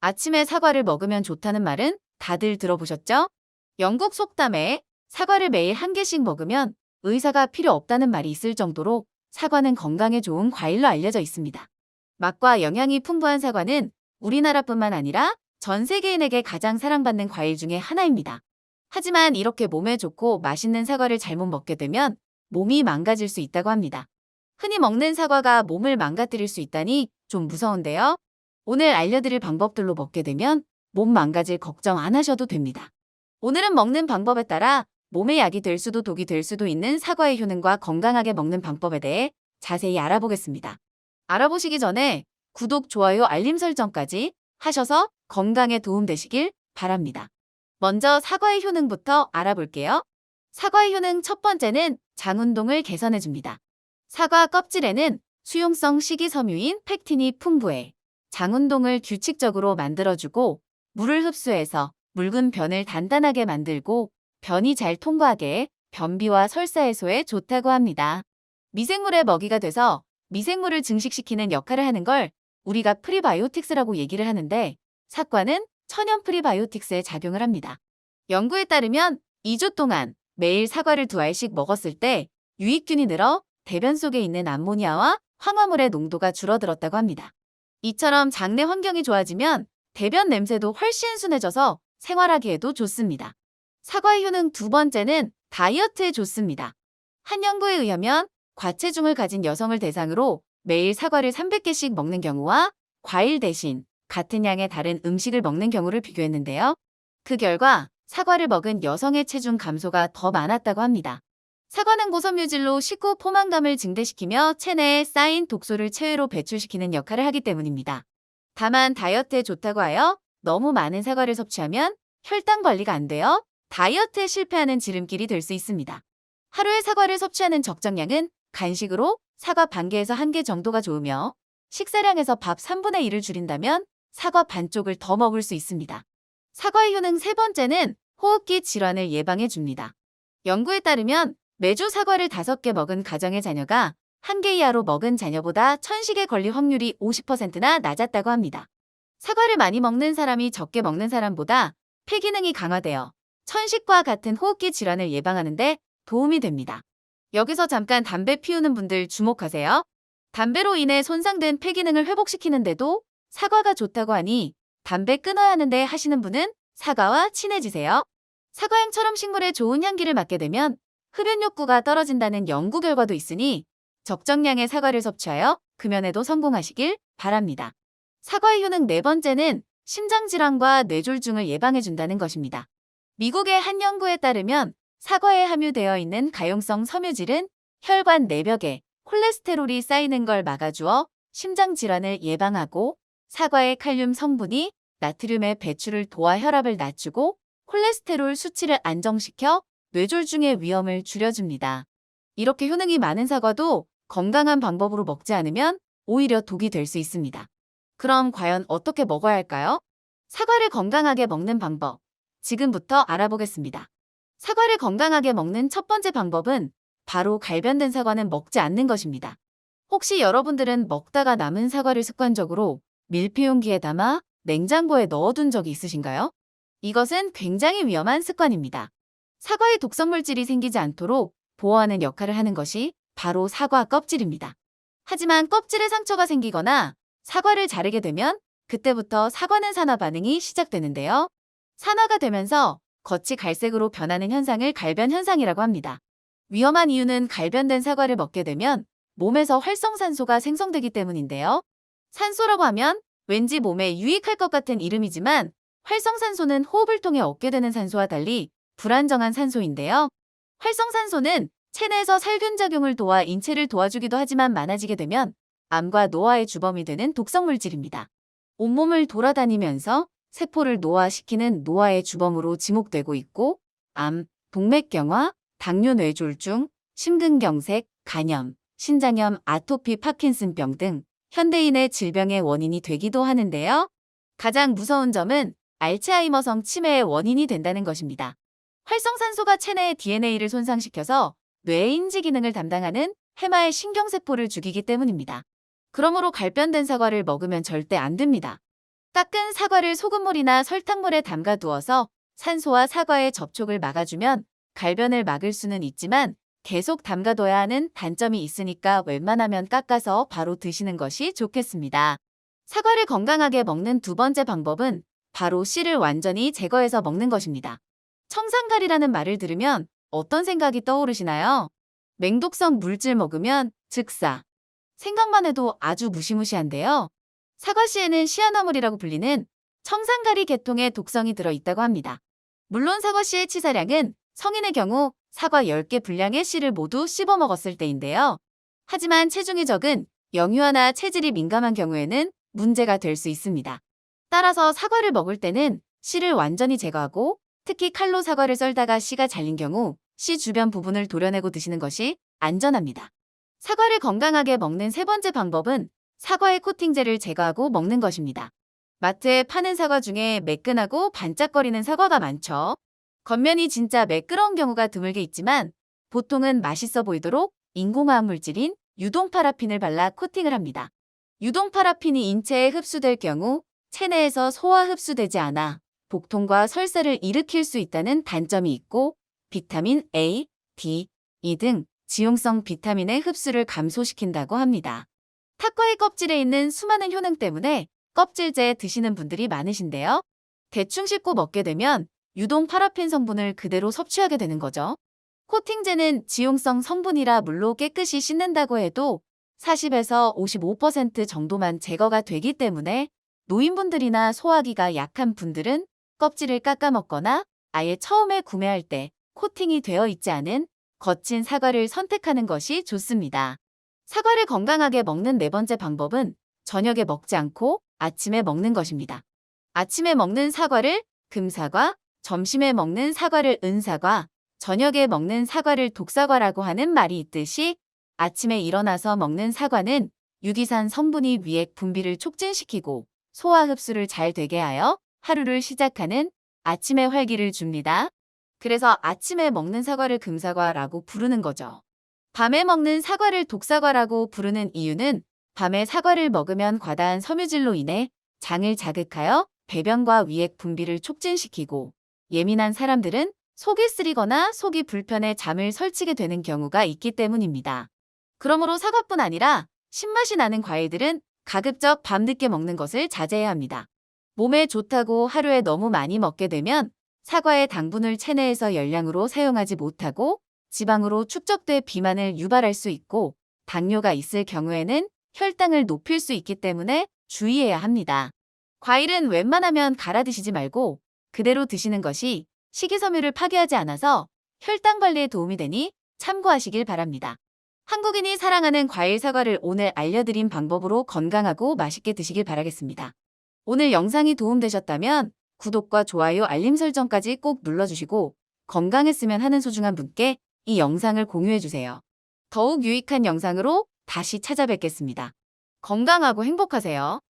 아침에 사과를 먹으면 좋다는 말은 다들 들어보셨죠? 영국 속담에 사과를 매일 한 개씩 먹으면 의사가 필요 없다는 말이 있을 정도로 사과는 건강에 좋은 과일로 알려져 있습니다. 맛과 영양이 풍부한 사과는 우리나라뿐만 아니라 전 세계인에게 가장 사랑받는 과일 중에 하나입니다. 하지만 이렇게 몸에 좋고 맛있는 사과를 잘못 먹게 되면 몸이 망가질 수 있다고 합니다. 흔히 먹는 사과가 몸을 망가뜨릴 수 있다니 좀 무서운데요. 오늘 알려드릴 방법들로 먹게 되면 몸 망가질 걱정 안 하셔도 됩니다. 오늘은 먹는 방법에 따라 몸에 약이 될 수도 독이 될 수도 있는 사과의 효능과 건강하게 먹는 방법에 대해 자세히 알아보겠습니다. 알아보시기 전에 구독, 좋아요, 알림 설정까지 하셔서 건강에 도움되시길 바랍니다. 먼저 사과의 효능부터 알아볼게요. 사과의 효능 첫 번째는 장 운동을 개선해줍니다. 사과 껍질에는 수용성 식이섬유인 팩틴이 풍부해 장 운동을 규칙적으로 만들어주고 물을 흡수해서 묽은 변을 단단하게 만들고 변이 잘 통과하게 변비와 설사 해소에 좋다고 합니다. 미생물의 먹이가 돼서 미생물을 증식시키는 역할을 하는 걸 우리가 프리바이오틱스라고 얘기를 하는데 사과는 천연 프리바이오틱스에 작용을 합니다. 연구에 따르면 2주 동안 매일 사과를 2알씩 먹었을 때 유익균이 늘어 대변 속에 있는 암모니아와 황화물의 농도가 줄어들었다고 합니다. 이처럼 장내 환경이 좋아지면 대변 냄새도 훨씬 순해져서 생활하기에도 좋습니다. 사과의 효능 두 번째는 다이어트에 좋습니다. 한 연구에 의하면 과체중을 가진 여성을 대상으로 매일 사과를 300개씩 먹는 경우와 과일 대신 같은 양의 다른 음식을 먹는 경우를 비교했는데요. 그 결과 사과를 먹은 여성의 체중 감소가 더 많았다고 합니다. 사과는 고섬유질로 식후 포만감을 증대시키며 체내에 쌓인 독소를 체외로 배출시키는 역할을 하기 때문입니다. 다만 다이어트에 좋다고 하여 너무 많은 사과를 섭취하면 혈당 관리가 안 되어 다이어트에 실패하는 지름길이 될 수 있습니다. 하루에 사과를 섭취하는 적정량은 간식으로 사과 반 개에서 1개 정도가 좋으며 식사량에서 밥 3분의 1을 줄인다면 사과 반쪽을 더 먹을 수 있습니다. 사과의 효능 세 번째는 호흡기 질환을 예방해 줍니다. 연구에 따르면 매주 사과를 5개 먹은 가정의 자녀가 1개 이하로 먹은 자녀보다 천식에 걸릴 확률이 50%나 낮았다고 합니다. 사과를 많이 먹는 사람이 적게 먹는 사람보다 폐기능이 강화되어 천식과 같은 호흡기 질환을 예방하는 데 도움이 됩니다. 여기서 잠깐 담배 피우는 분들 주목하세요. 담배로 인해 손상된 폐기능을 회복시키는데도 사과가 좋다고 하니 담배 끊어야 하는데 하시는 분은 사과와 친해지세요. 사과향처럼 식물의 좋은 향기를 맡게 되면 흡연 욕구가 떨어진다는 연구 결과도 있으니 적정량의 사과를 섭취하여 금연에도 성공하시길 바랍니다. 사과의 효능 네 번째는 심장질환과 뇌졸중을 예방해준다는 것입니다. 미국의 한 연구에 따르면 사과에 함유되어 있는 가용성 섬유질은 혈관 내벽에 콜레스테롤이 쌓이는 걸 막아주어 심장질환을 예방하고 사과의 칼륨 성분이 나트륨의 배출을 도와 혈압을 낮추고 콜레스테롤 수치를 안정시켜 뇌졸중의 위험을 줄여줍니다. 이렇게 효능이 많은 사과도 건강한 방법으로 먹지 않으면 오히려 독이 될 수 있습니다. 그럼 과연 어떻게 먹어야 할까요? 사과를 건강하게 먹는 방법, 지금부터 알아보겠습니다. 사과를 건강하게 먹는 첫 번째 방법은 바로 갈변된 사과는 먹지 않는 것입니다. 혹시 여러분들은 먹다가 남은 사과를 습관적으로 밀폐용기에 담아 냉장고에 넣어둔 적이 있으신가요? 이것은 굉장히 위험한 습관입니다. 사과에 독성물질이 생기지 않도록 보호하는 역할을 하는 것이 바로 사과 껍질입니다. 하지만 껍질에 상처가 생기거나 사과를 자르게 되면 그때부터 사과는 산화 반응이 시작되는데요. 산화가 되면서 겉이 갈색으로 변하는 현상을 갈변 현상이라고 합니다. 위험한 이유는 갈변된 사과를 먹게 되면 몸에서 활성산소가 생성되기 때문인데요. 산소라고 하면 왠지 몸에 유익할 것 같은 이름이지만 활성산소는 호흡을 통해 얻게 되는 산소와 달리 불안정한 산소인데요. 활성산소는 체내에서 살균작용을 도와 인체를 도와주기도 하지만 많아지게 되면 암과 노화의 주범이 되는 독성물질입니다. 온몸을 돌아다니면서 세포를 노화시키는 노화의 주범으로 지목되고 있고 암, 동맥경화, 당뇨 뇌졸중, 심근경색, 간염, 신장염, 아토피, 파킨슨병 등 현대인의 질병의 원인이 되기도 하는데요. 가장 무서운 점은 알츠하이머성 치매의 원인이 된다는 것입니다. 활성산소가 체내의 DNA를 손상시켜서 뇌의 인지 기능을 담당하는 해마의 신경세포를 죽이기 때문입니다. 그러므로 갈변된 사과를 먹으면 절대 안 됩니다. 깎은 사과를 소금물이나 설탕물에 담가 두어서 산소와 사과의 접촉을 막아주면 갈변을 막을 수는 있지만 계속 담가둬야 하는 단점이 있으니까 웬만하면 깎아서 바로 드시는 것이 좋겠습니다. 사과를 건강하게 먹는 두 번째 방법은 바로 씨를 완전히 제거해서 먹는 것입니다. 청산가리라는 말을 들으면 어떤 생각이 떠오르시나요? 맹독성 물질 먹으면 즉사. 생각만 해도 아주 무시무시한데요. 사과씨에는 시아나물이라고 불리는 청산가리 계통의 독성이 들어있다고 합니다. 물론 사과씨의 치사량은 성인의 경우 사과 10개 분량의 씨를 모두 씹어 먹었을 때인데요. 하지만 체중이 적은 영유아나 체질이 민감한 경우에는 문제가 될 수 있습니다. 따라서 사과를 먹을 때는 씨를 완전히 제거하고 특히 칼로 사과를 썰다가 씨가 잘린 경우 씨 주변 부분을 도려내고 드시는 것이 안전합니다. 사과를 건강하게 먹는 세 번째 방법은 사과의 코팅제를 제거하고 먹는 것입니다. 마트에 파는 사과 중에 매끈하고 반짝거리는 사과가 많죠. 겉면이 진짜 매끄러운 경우가 드물게 있지만 보통은 맛있어 보이도록 인공화학 물질인 유동파라핀을 발라 코팅을 합니다. 유동파라핀이 인체에 흡수될 경우 체내에서 소화 흡수되지 않아 복통과 설사를 일으킬 수 있다는 단점이 있고 비타민 A, D, E 등 지용성 비타민의 흡수를 감소시킨다고 합니다. 탁과의 껍질에 있는 수많은 효능 때문에 껍질째 드시는 분들이 많으신데요. 대충 씹고 먹게 되면 유동 파라핀 성분을 그대로 섭취하게 되는 거죠. 코팅제는 지용성 성분이라 물로 깨끗이 씻는다고 해도 40에서 55% 정도만 제거가 되기 때문에 노인분들이나 소화기가 약한 분들은 껍질을 깎아 먹거나 아예 처음에 구매할 때 코팅이 되어 있지 않은 거친 사과를 선택하는 것이 좋습니다. 사과를 건강하게 먹는 네 번째 방법은 저녁에 먹지 않고 아침에 먹는 것입니다. 아침에 먹는 사과를 금사과, 점심에 먹는 사과를 은사과, 저녁에 먹는 사과를 독사과라고 하는 말이 있듯이 아침에 일어나서 먹는 사과는 유기산 성분이 위액 분비를 촉진시키고 소화 흡수를 잘 되게 하여 하루를 시작하는 아침의 활기를 줍니다. 그래서 아침에 먹는 사과를 금사과라고 부르는 거죠. 밤에 먹는 사과를 독사과라고 부르는 이유는 밤에 사과를 먹으면 과다한 섬유질로 인해 장을 자극하여 배변과 위액 분비를 촉진시키고 예민한 사람들은 속이 쓰리거나 속이 불편해 잠을 설치게 되는 경우가 있기 때문입니다. 그러므로 사과뿐 아니라 신맛이 나는 과일들은 가급적 밤늦게 먹는 것을 자제해야 합니다. 몸에 좋다고 하루에 너무 많이 먹게 되면 사과의 당분을 체내에서 열량으로 사용하지 못하고 지방으로 축적돼 비만을 유발할 수 있고 당뇨가 있을 경우에는 혈당을 높일 수 있기 때문에 주의해야 합니다. 과일은 웬만하면 갈아 드시지 말고 그대로 드시는 것이 식이섬유를 파괴하지 않아서 혈당 관리에 도움이 되니 참고하시길 바랍니다. 한국인이 사랑하는 과일 사과를 오늘 알려드린 방법으로 건강하고 맛있게 드시길 바라겠습니다. 오늘 영상이 도움되셨다면 구독과 좋아요, 알림 설정까지 꼭 눌러주시고 건강했으면 하는 소중한 분께 이 영상을 공유해주세요. 더욱 유익한 영상으로 다시 찾아뵙겠습니다. 건강하고 행복하세요.